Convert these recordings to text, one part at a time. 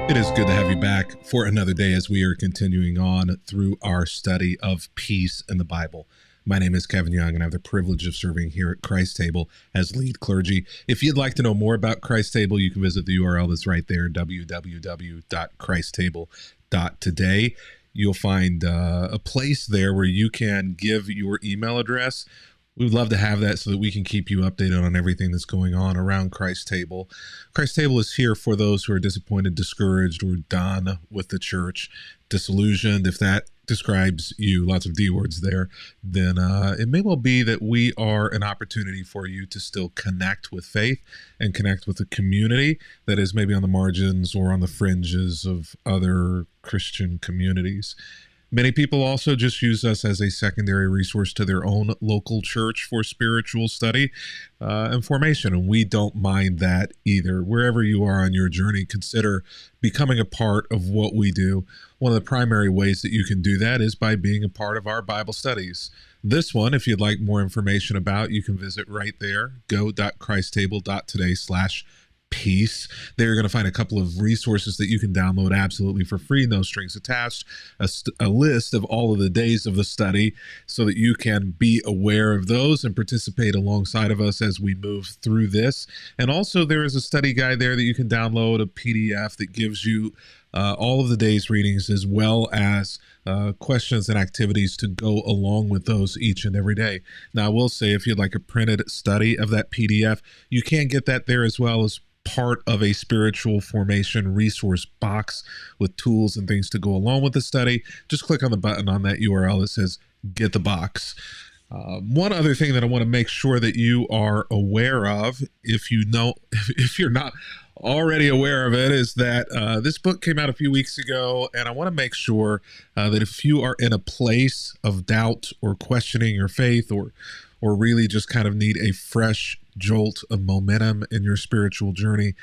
It is good to have you back for another day as we are continuing on through our study of peace in the Bible. My name is Kevin Young, and I have the privilege of serving here at Christ Table as lead clergy. If you'd like to know more about Christ Table, you can visit the URL that's right there, www.christstable.today. You'll find a place there where you can give your email address. We would love to have that so that we can keep you updated on everything that's going on around Christ Table. Christ Table is here for those who are disappointed, discouraged, or done with the church, disillusioned. If that describes you, lots of D words there, then it may well be that we are an opportunity for you to still connect with faith and connect with a community that is maybe on the margins or on the fringes of other Christian communities. Many people also just use us as a secondary resource to their own local church for spiritual study and formation, and we don't mind that either. Wherever you are on your journey, consider becoming a part of what we do. One of the primary ways that you can do that is by being a part of our Bible studies. This one, if you'd like more information about, you can visit right there, go.christstable.today/peace. There you're going to find a couple of resources that you can download absolutely for free, no strings attached, a list of all of the days of the study so that you can be aware of those and participate alongside of us as we move through this. And also there is a study guide there that you can download, a PDF that gives you all of the day's readings as well as questions and activities to go along with those each and every day. Now, I will say if you'd like a printed study of that PDF, you can get that there as well as part of a spiritual formation resource box with tools and things to go along with the study. Just click on the button on that URL that says get the box. One other thing that I want to make sure that you are aware of, if you're not already aware of it, is that this book came out a few weeks ago, and I want to make sure that if you are in a place of doubt or questioning your faith or really just kind of need a fresh jolt of momentum in your spiritual journey,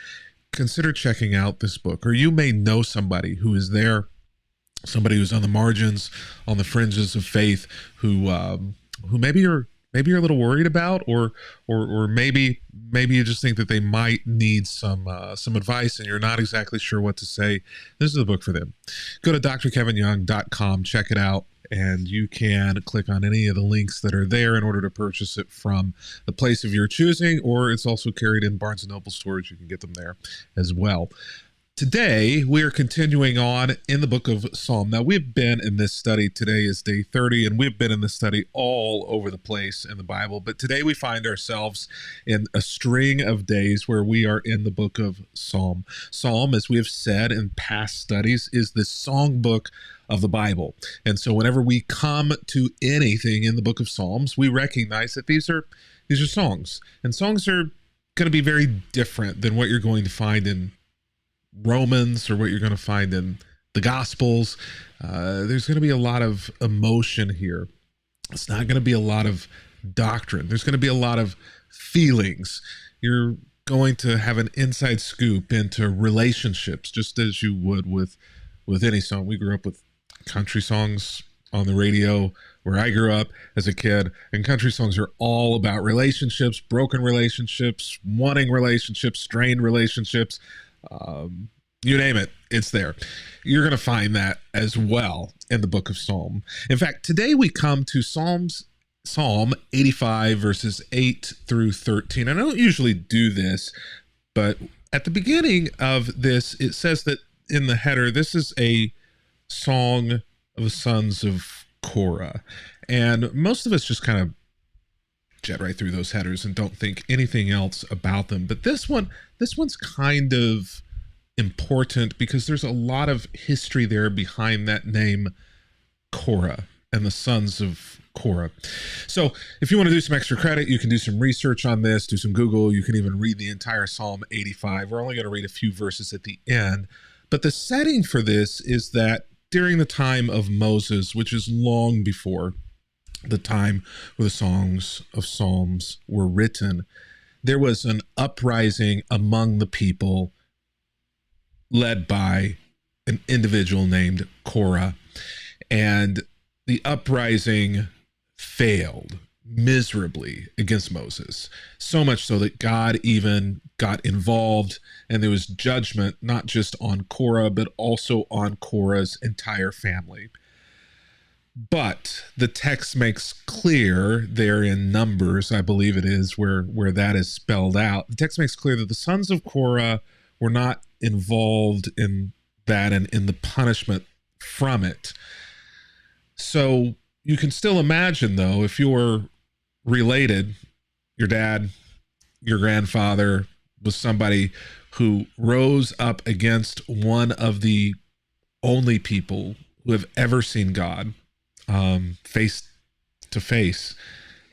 consider checking out this book. Or you may know somebody who is there, somebody who's on the margins, on the fringes of faith, who maybe you're a little worried about, or maybe you just think that they might need some advice and you're not exactly sure what to say. This is the book for them. Go to drkevinyoung.com, check it out, and you can click on any of the links that are there in order to purchase it from the place of your choosing, or it's also carried in Barnes & Noble stores. You can get them there as well. Today, we are continuing on in the book of Psalm. Now, we've been in this study. Today is day 30, and we've been in this study all over the place in the Bible. But today we find ourselves in a string of days where we are in the book of Psalm. Psalm, as we have said in past studies, is the songbook of the Bible. And so whenever we come to anything in the book of Psalms, we recognize that these are songs. And songs are going to be very different than what you're going to find in Romans or what you're going to find in the Gospels. There's going to be a lot of emotion here. It's not going to be a lot of doctrine. There's going to be a lot of feelings. You're going to have an inside scoop into relationships, just as you would with any song. We grew up with country songs on the radio where I grew up as a kid, and country songs are all about relationships, broken relationships, wanting relationships, strained relationships. You name it, it's there. You're going to find that as well in the book of Psalm. In fact, today we come to Psalm 85, verses 8 through 13. I don't usually do this, but at the beginning of this, it says that in the header, this is a song of the sons of Korah. And most of us just kind of jet right through those headers and don't think anything else about them. But this one's kind of important because there's a lot of history there behind that name Korah and the sons of Korah. So if you want to do some extra credit, you can do some research on this, do some Google. You can even read the entire Psalm 85. We're only going to read a few verses at the end. But the setting for this is that during the time of Moses, which is long before the time where the songs of Psalms were written, there was an uprising among the people led by an individual named Korah. And the uprising failed. miserably against Moses, so much so that God even got involved, and there was judgment not just on Korah, but also on Korah's entire family. But the text makes clear there in Numbers, I believe it is, where that is spelled out. The text makes clear that the sons of Korah were not involved in that and in the punishment from it. So you can still imagine, though, if you're related, your dad, your grandfather was somebody who rose up against one of the only people who have ever seen God face to face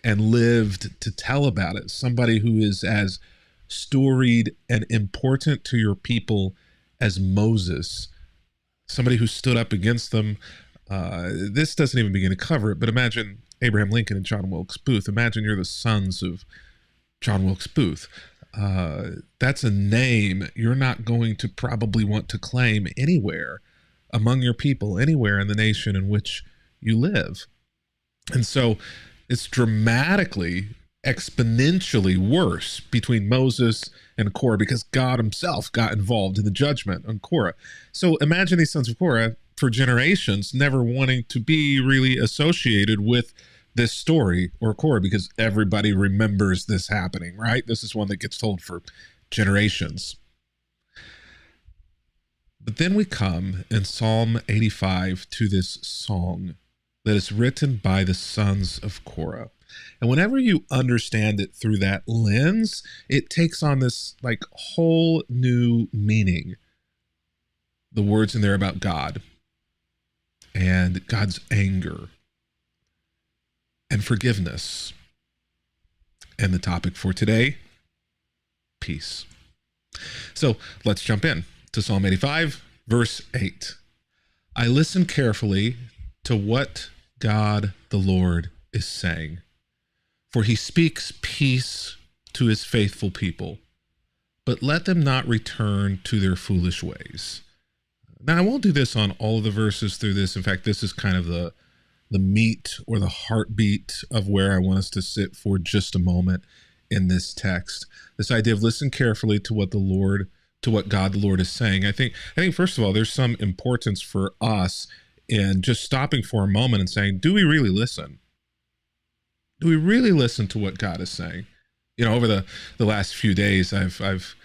and lived to tell about it. Somebody who is as storied and important to your people as Moses, somebody who stood up against them. This doesn't even begin to cover it, but imagine Abraham Lincoln and John Wilkes Booth. Imagine you're the sons of John Wilkes Booth. That's a name you're not going to probably want to claim anywhere among your people, anywhere in the nation in which you live. And so it's dramatically, exponentially worse between Moses and Korah because God himself got involved in the judgment on Korah. So imagine these sons of Korah for generations never wanting to be really associated with this story or Korah because everybody remembers this happening, right? This is one that gets told for generations. But then we come in Psalm 85 to this song that is written by the sons of Korah. And whenever you understand it through that lens, it takes on this like whole new meaning. The words in there about God and God's anger and forgiveness. And the topic for today, peace. So let's jump in to Psalm 85, verse 8. I listen carefully to what God the Lord is saying, for he speaks peace to his faithful people, but let them not return to their foolish ways. Now, I won't do this on all of the verses through this. In fact, this is kind of the meat or the heartbeat of where I want us to sit for just a moment in this text. This idea of listen carefully to what God the Lord is saying. I think first of all, there's some importance for us in just stopping for a moment and saying, do we really listen? Do we really listen to what God is saying? You know, over the last few days, I've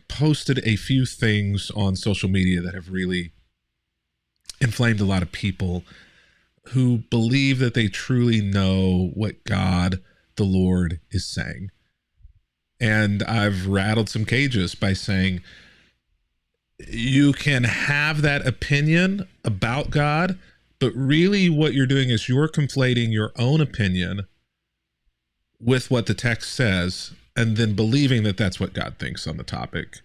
posted a few things on social media that have really inflamed a lot of people who believe that they truly know what God the Lord is saying. And I've rattled some cages by saying, you can have that opinion about God, but really what you're doing is you're conflating your own opinion with what the text says and then believing that that's what God thinks on the topic.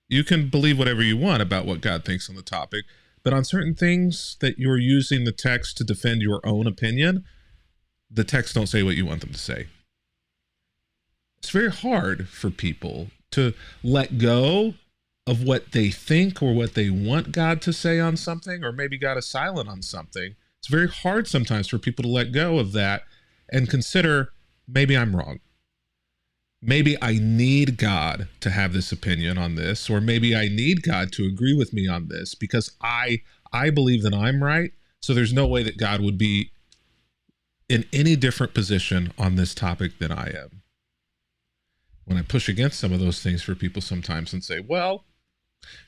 You can believe whatever you want about what God thinks on the topic, but on certain things that you're using the text to defend your own opinion, the text don't say what you want them to say. It's very hard for people to let go of what they think or what they want God to say on something, or maybe God is silent on something. It's very hard sometimes for people to let go of that and consider, maybe I'm wrong. Maybe I need God to have this opinion on this, or maybe I need God to agree with me on this because I believe that I'm right. So there's no way that God would be in any different position on this topic than I am. When I push against some of those things for people sometimes and say, well,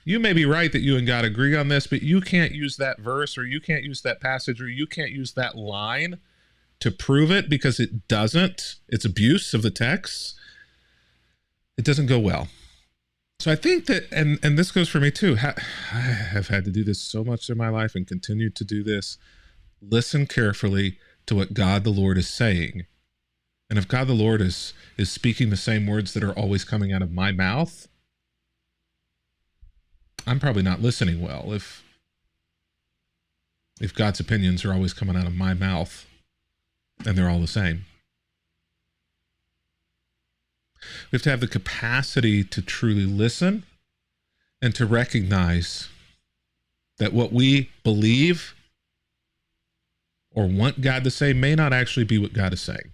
you may be right that you and God agree on this, but you can't use that verse, or you can't use that passage, or you can't use that line to prove it because it doesn't. It's abuse of the text. It doesn't go well. So I think that, and this goes for me too, I have had to do this so much in my life and continue to do this. Listen carefully to what God the Lord is saying. And if God the Lord is speaking the same words that are always coming out of my mouth, I'm probably not listening well. If God's opinions are always coming out of my mouth and they're all the same. We have to have the capacity to truly listen and to recognize that what we believe or want God to say may not actually be what God is saying.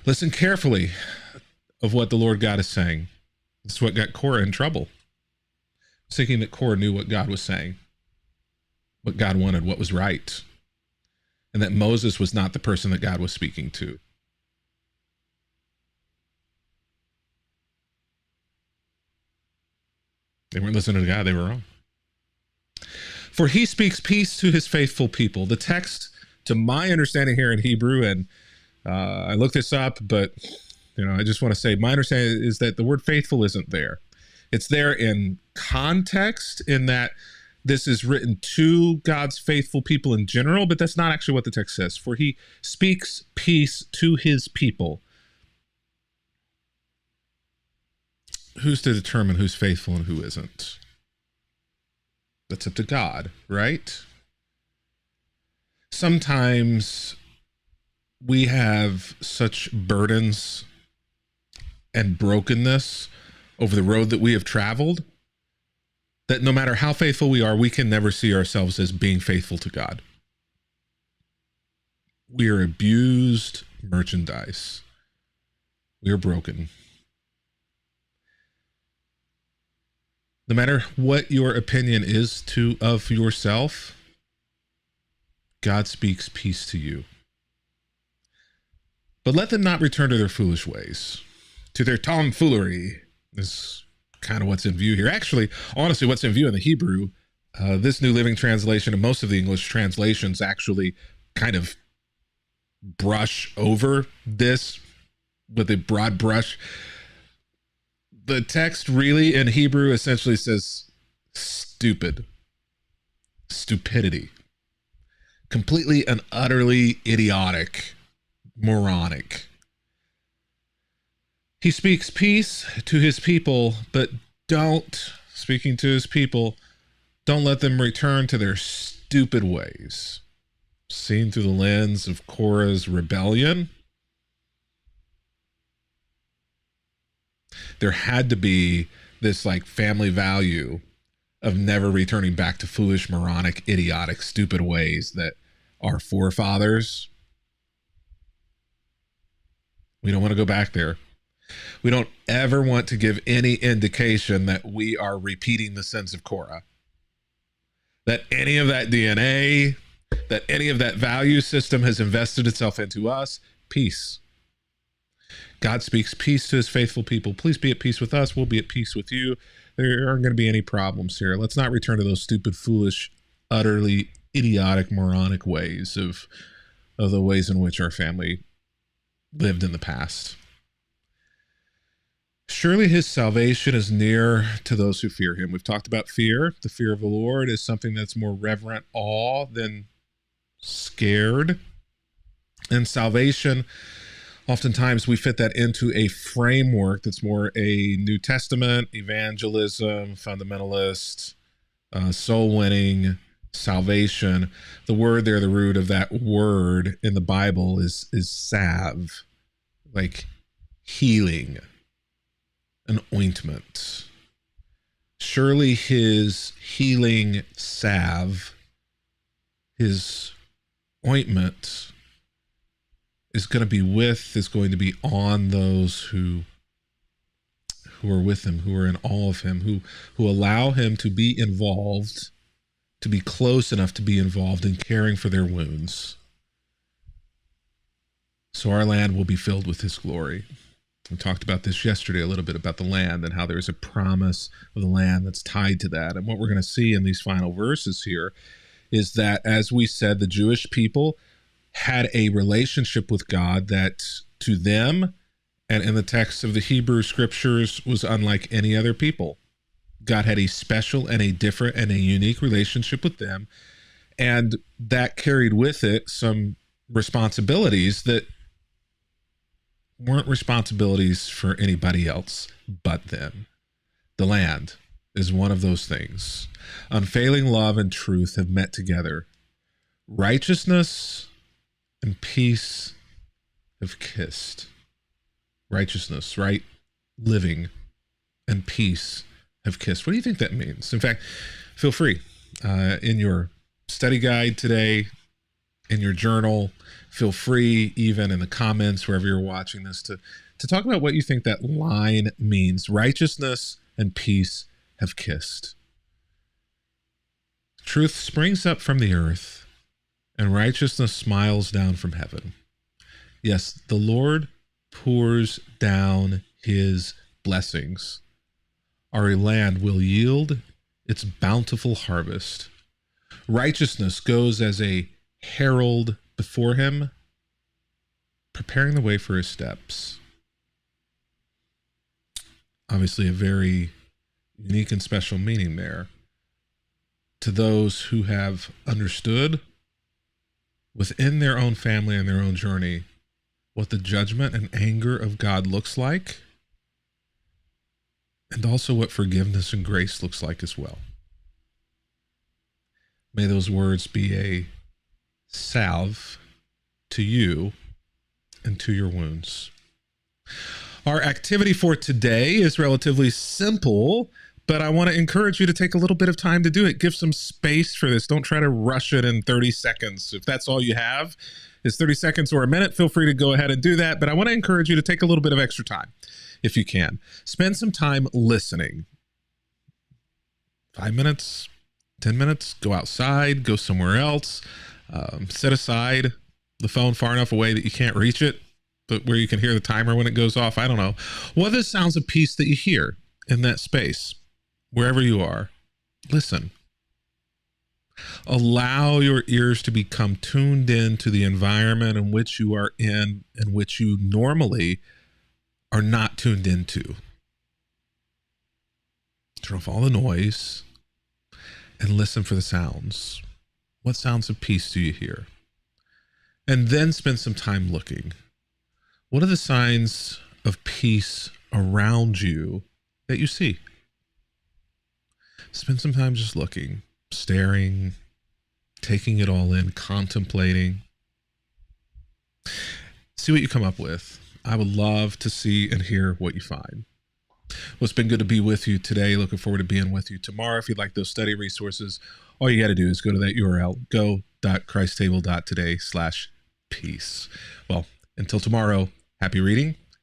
Listen carefully of what the Lord God is saying. This is what got Korah in trouble. Thinking that Korah knew what God was saying, what God wanted, what was right, and that Moses was not the person that God was speaking to. They weren't listening to God, they were wrong. For he speaks peace to his faithful people. The text, to my understanding here in Hebrew, and I looked this up, but I just want to say my understanding is that the word faithful isn't there. It's there in context, in that this is written to God's faithful people in general, but that's not actually what the text says. For he speaks peace to his people. Who's to determine who's faithful and who isn't? That's up to God, right? Sometimes we have such burdens and brokenness over the road that we have traveled that no matter how faithful we are, we can never see ourselves as being faithful to God. We are abused merchandise. We are broken. No matter what your opinion is of yourself, God speaks peace to you. But let them not return to their foolish ways, to their tomfoolery, is kind of what's in view here. Actually, honestly, what's in view in the Hebrew, this New Living Translation and most of the English translations actually kind of brush over this with a broad brush. The text really in Hebrew essentially says stupid, stupidity, completely and utterly idiotic, moronic. He speaks peace to his people, but speaking to his people, don't let them return to their stupid ways. Seen through the lens of Korah's rebellion, there had to be this family value of never returning back to foolish, moronic, idiotic, stupid ways that our forefathers. We don't want to go back there. We don't ever want to give any indication that we are repeating the sins of Korah. That any of that DNA, that any of that value system has invested itself into us. Peace. God speaks peace to his faithful people. Please be at peace with us. We'll be at peace with you. There aren't going to be any problems here. Let's not return to those stupid, foolish, utterly idiotic, moronic ways of the ways in which our family lived in the past. Surely his salvation is near to those who fear him. We've talked about fear. The fear of the Lord is something that's more reverent awe than scared. And salvation, oftentimes we fit that into a framework that's more a New Testament, evangelism, fundamentalist, soul winning, salvation. The word there, the root of that word in the Bible is salve, like healing, an ointment. Surely his healing salve, his ointment is going to be on those who are with him, who are in awe of him, who allow him to be involved, to be close enough to be involved in caring for their wounds. So our land will be filled with his glory. We talked about this yesterday a little bit about the land and how there's a promise of the land that's tied to that. And what we're going to see in these final verses here is that, as we said, the Jewish people had a relationship with God that to them and in the text of the Hebrew scriptures was unlike any other people. God had a special and a different and a unique relationship with them. And that carried with it some responsibilities that weren't responsibilities for anybody else but them. The land is one of those things. Unfailing love and truth have met together. Righteousness and peace have kissed. Righteousness, right? Living and peace have kissed. What do you think that means? In fact, feel free in your study guide today, in your journal. Feel free, even in the comments, wherever you're watching this, to talk about what you think that line means. Righteousness and peace have kissed. Truth springs up from the earth, and righteousness smiles down from heaven. Yes, the Lord pours down his blessings. Our land will yield its bountiful harvest. Righteousness goes as a herald before him, preparing the way for his steps. Obviously, a very unique and special meaning there. To those who have understood within their own family and their own journey what the judgment and anger of God looks like, and also what forgiveness and grace looks like as well. May those words be a salve to you and to your wounds. Our activity for today is relatively simple, but I want to encourage you to take a little bit of time to do it. Give some space for this. Don't try to rush it in 30 seconds. If that's all you have is 30 seconds or a minute, feel free to go ahead and do that. But I want to encourage you to take a little bit of extra time if you can. Spend some time listening. 5 minutes, 10 minutes, go outside, go somewhere else. Set aside the phone far enough away that you can't reach it, but where you can hear the timer when it goes off. I don't know. What are the sounds of peace that you hear in that space? Wherever you are, listen. Allow your ears to become tuned in to the environment in which you are in and which you normally are not tuned into. Turn off all the noise and listen for the sounds. What sounds of peace do you hear? And then spend some time looking. What are the signs of peace around you that you see? Spend some time just looking, staring, taking it all in, contemplating. See what you come up with. I would love to see and hear what you find. Well, it's been good to be with you today. Looking forward to being with you tomorrow. If you'd like those study resources, all you got to do is go to that URL, go.christstable.today/peace. Well, until tomorrow, happy reading